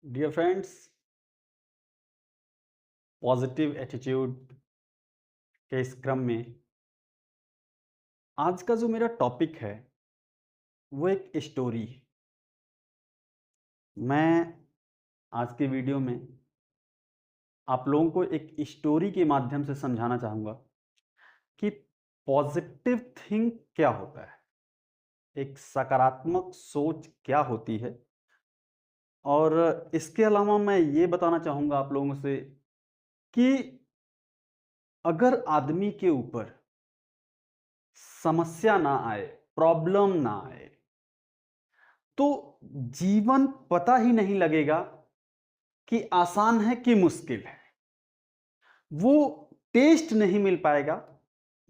Dear friends, positive attitude के इस क्रम में आज का जो मेरा टॉपिक है वो एक स्टोरी है। मैं आज के वीडियो में आप लोगों को एक स्टोरी के माध्यम से समझाना चाहूँगा कि पॉजिटिव थिंक क्या होता है, एक सकारात्मक सोच क्या होती है। और इसके अलावा मैं ये बताना चाहूँगा आप लोगों से कि अगर आदमी के ऊपर समस्या ना आए, प्रॉब्लम ना आए, तो जीवन पता ही नहीं लगेगा कि आसान है कि मुश्किल है। वो टेस्ट नहीं मिल पाएगा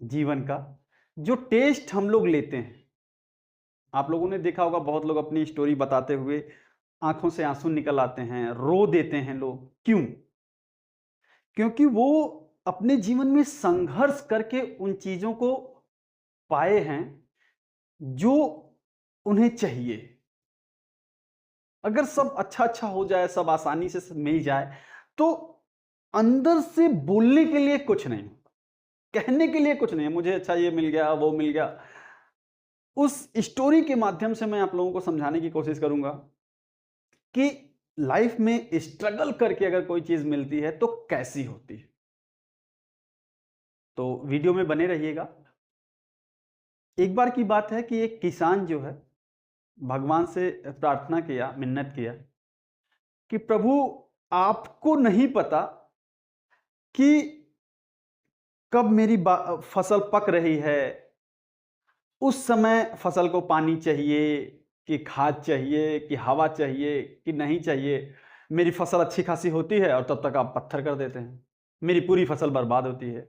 जीवन का, जो टेस्ट हम लोग लेते हैं। आप लोगों ने देखा होगा, बहुत लोग अपनी स्टोरी बताते हुए आंखों से आंसू निकल आते हैं, रो देते हैं लोग। क्यों? क्योंकि वो अपने जीवन में संघर्ष करके उन चीजों को पाए हैं जो उन्हें चाहिए। अगर सब अच्छा अच्छा हो जाए, सब आसानी से सब मिल जाए, तो अंदर से बोलने के लिए कुछ नहीं, कहने के लिए कुछ नहीं है, मुझे अच्छा ये मिल गया, वो मिल गया। उस स्टोरी के माध्यम से मैं आप लोगों को समझाने की कोशिश करूंगा कि लाइफ में स्ट्रगल करके अगर कोई चीज मिलती है तो कैसी होती है। तो वीडियो में बने रहिएगा। एक बार की बात है कि एक किसान जो है, भगवान से प्रार्थना किया, मिन्नत किया कि प्रभु, आपको नहीं पता कि कब मेरी फसल पक रही है, उस समय फसल को पानी चाहिए कि खाद चाहिए कि हवा चाहिए कि नहीं चाहिए। मेरी फसल अच्छी खासी होती है और तब तक आप पत्थर कर देते हैं, मेरी पूरी फसल बर्बाद होती है।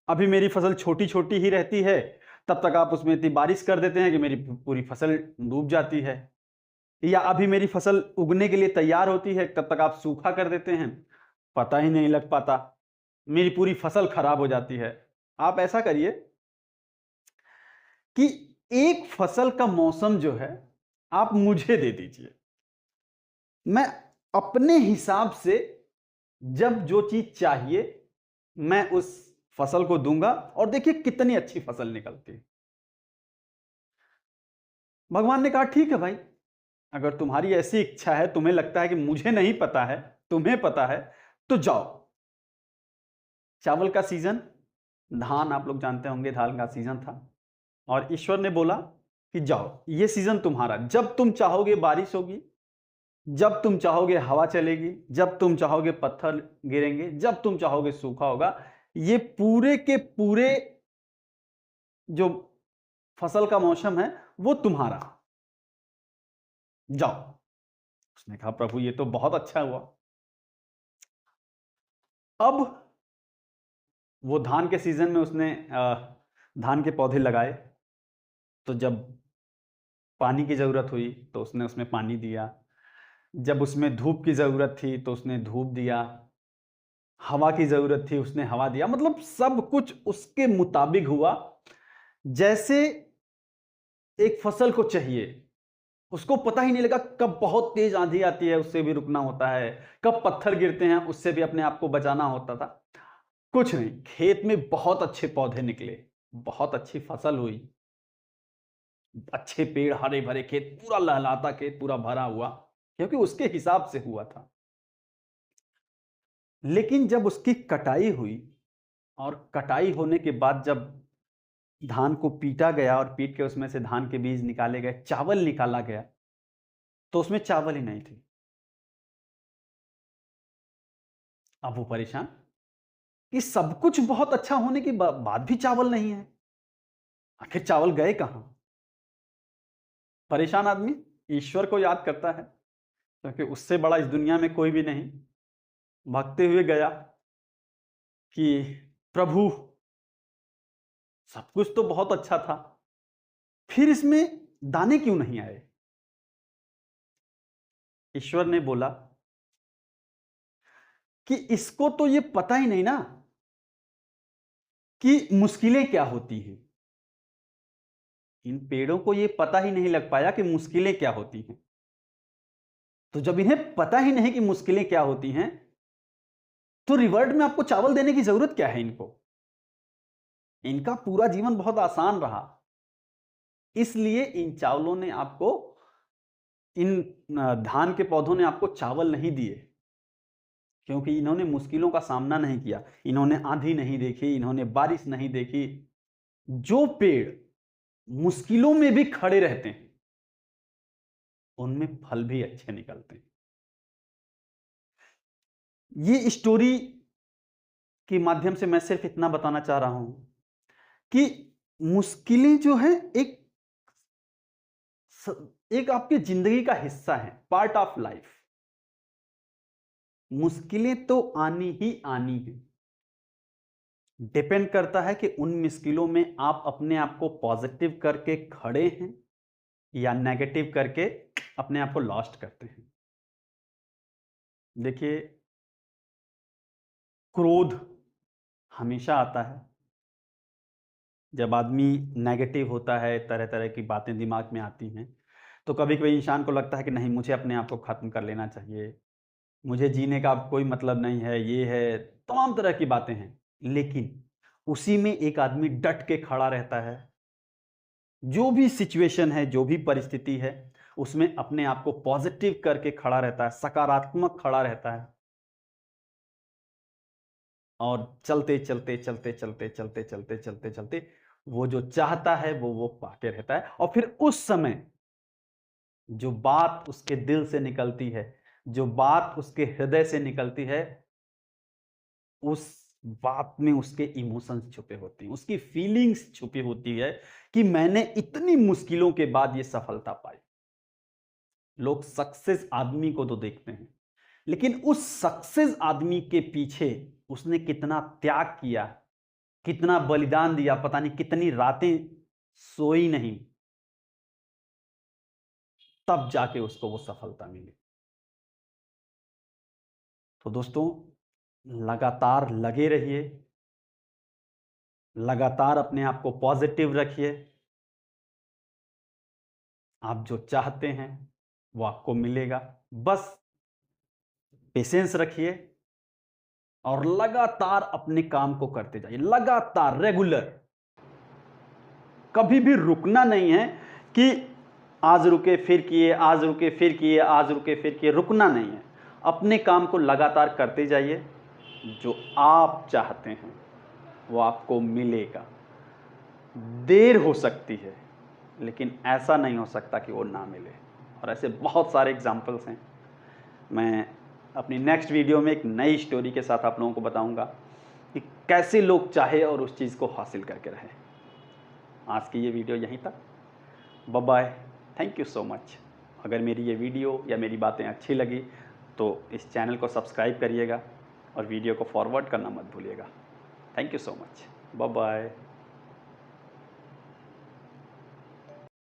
अभी मेरी फसल छोटी छोटी ही रहती है, तब तक आप उसमें इतनी बारिश कर देते हैं कि मेरी पूरी फसल डूब जाती है। या अभी मेरी फसल उगने के लिए तैयार होती है, तब तक आप सूखा कर देते हैं, पता ही नहीं लग पाता, मेरी पूरी फसल खराब हो जाती है। आप ऐसा करिए कि एक फसल का मौसम जो है आप मुझे दे दीजिए, मैं अपने हिसाब से जब जो चीज चाहिए मैं उस फसल को दूंगा, और देखिए कितनी अच्छी फसल निकलती है। भगवान ने कहा ठीक है भाई, अगर तुम्हारी ऐसी इच्छा है, तुम्हें लगता है कि मुझे नहीं पता है, तुम्हें पता है, तो जाओ। चावल का सीजन, धान आप लोग जानते होंगे, धान का सीजन था। और ईश्वर ने बोला कि जाओ, ये सीजन तुम्हारा, जब तुम चाहोगे बारिश होगी, जब तुम चाहोगे हवा चलेगी, जब तुम चाहोगे पत्थर गिरेंगे, जब तुम चाहोगे सूखा होगा। ये पूरे के पूरे जो फसल का मौसम है वो तुम्हारा, जाओ। उसने कहा प्रभु, ये तो बहुत अच्छा हुआ। अब वो धान के सीजन में उसने धान के पौधे लगाए, तो जब पानी की जरूरत हुई तो उसने उसमें पानी दिया, जब उसमें धूप की जरूरत थी तो उसने धूप दिया, हवा की जरूरत थी उसने हवा दिया। मतलब सब कुछ उसके मुताबिक हुआ, जैसे एक फसल को चाहिए। उसको पता ही नहीं लगा कब बहुत तेज आंधी आती है, उससे भी रुकना होता है, कब पत्थर गिरते हैं उससे भी अपने आप को बचाना होता था। कुछ नहीं, खेत में बहुत अच्छे पौधे निकले, बहुत अच्छी फसल हुई, अच्छे पेड़, हरे भरे खेत, पूरा लहलाता खेत, पूरा भरा हुआ, क्योंकि उसके हिसाब से हुआ था। लेकिन जब उसकी कटाई हुई, और कटाई होने के बाद जब धान को पीटा गया और पीट के उसमें से धान के बीज निकाले गए, चावल निकाला गया, तो उसमें चावल ही नहीं थी। अब वो परेशान कि सब कुछ बहुत अच्छा होने के बाद भी चावल नहीं है, आखिर चावल गए कहां? परेशान आदमी ईश्वर को याद करता है, क्योंकि उससे बड़ा इस दुनिया में कोई भी नहीं। भागते हुए गया कि प्रभु, सब कुछ तो बहुत अच्छा था, फिर इसमें दाने क्यों नहीं आए? ईश्वर ने बोला कि इसको तो ये पता ही नहीं ना कि मुश्किलें क्या होती हैं। इन पेड़ों को ये पता ही नहीं लग पाया कि मुश्किलें क्या होती हैं। तो जब इन्हें पता ही नहीं कि मुश्किलें क्या होती हैं, तो रिवर्ट में आपको चावल देने की जरूरत क्या है इनको? इनका पूरा जीवन बहुत आसान रहा, इसलिए इन चावलों ने आपको, इन धान के पौधों ने आपको चावल नहीं दिए, क्योंकि इन्होंने मुश्किलों का सामना नहीं किया। इन्होंने आंधी नहीं देखी, इन्होंने बारिश नहीं देखी। जो पेड़ मुश्किलों में भी खड़े रहते हैं, उनमें फल भी अच्छे निकलते हैं। ये स्टोरी के माध्यम से मैं सिर्फ इतना बताना चाह रहा हूं कि मुश्किलें जो है एक आपकी जिंदगी का हिस्सा है, पार्ट ऑफ लाइफ। मुश्किलें तो आनी ही आनी है। डिपेंड करता है कि उन मुश्किलों में आप अपने आप को पॉजिटिव करके खड़े हैं या नेगेटिव करके अपने आप को लॉस्ट करते हैं। देखिए, क्रोध हमेशा आता है जब आदमी नेगेटिव होता है, तरह तरह की बातें दिमाग में आती हैं, तो कभी कभी इंसान को लगता है कि नहीं, मुझे अपने आप को खत्म कर लेना चाहिए, मुझे जीने का अब कोई मतलब नहीं है, ये है, तमाम तरह की बातें हैं। लेकिन उसी में एक आदमी डट के खड़ा रहता है। जो भी सिचुएशन है, जो भी परिस्थिति है, उसमें अपने आप को पॉजिटिव करके खड़ा रहता है, सकारात्मक खड़ा रहता है, और चलते चलते चलते चलते चलते चलते चलते चलते वो जो चाहता है वो पाके रहता है। और फिर उस समय जो बात उसके दिल से निकलती है, जो बात उसके हृदय से निकलती है, उस बात में उसके इमोशंस छुपे होती हैं, उसकी फीलिंग्स छुपी होती है कि मैंने इतनी मुश्किलों के बाद ये सफलता पाई। लोग सक्सेस आदमी को तो देखते हैं, लेकिन उस सक्सेस आदमी के पीछे उसने कितना त्याग किया, कितना बलिदान दिया, पता नहीं कितनी रातें सोई नहीं, तब जाके उसको वो सफलता मिली। तो दोस्तों, लगातार लगे रहिए, लगातार अपने आप को पॉजिटिव रखिए। आप जो चाहते हैं वो आपको मिलेगा। बस पेशेंस रखिए और लगातार अपने काम को करते जाइए, लगातार, रेगुलर। कभी भी रुकना नहीं है कि आज रुके फिर किए, आज रुके फिर किए, आज रुके फिर किए, रुकना नहीं है। अपने काम को लगातार करते जाइए। जो आप चाहते हैं वो आपको मिलेगा। देर हो सकती है, लेकिन ऐसा नहीं हो सकता कि वो ना मिले। और ऐसे बहुत सारे एग्जाम्पल्स हैं। मैं अपनी नेक्स्ट वीडियो में एक नई स्टोरी के साथ आप लोगों को बताऊंगा कि कैसे लोग चाहे और उस चीज़ को हासिल करके रहें। आज की ये वीडियो यहीं तक। Bye bye, thank you so much. अगर मेरी ये वीडियो या मेरी बातें अच्छी लगी तो इस चैनल को सब्सक्राइब करिएगा और वीडियो को फॉरवर्ड करना मत भूलिएगा। Thank you so much. Bye bye.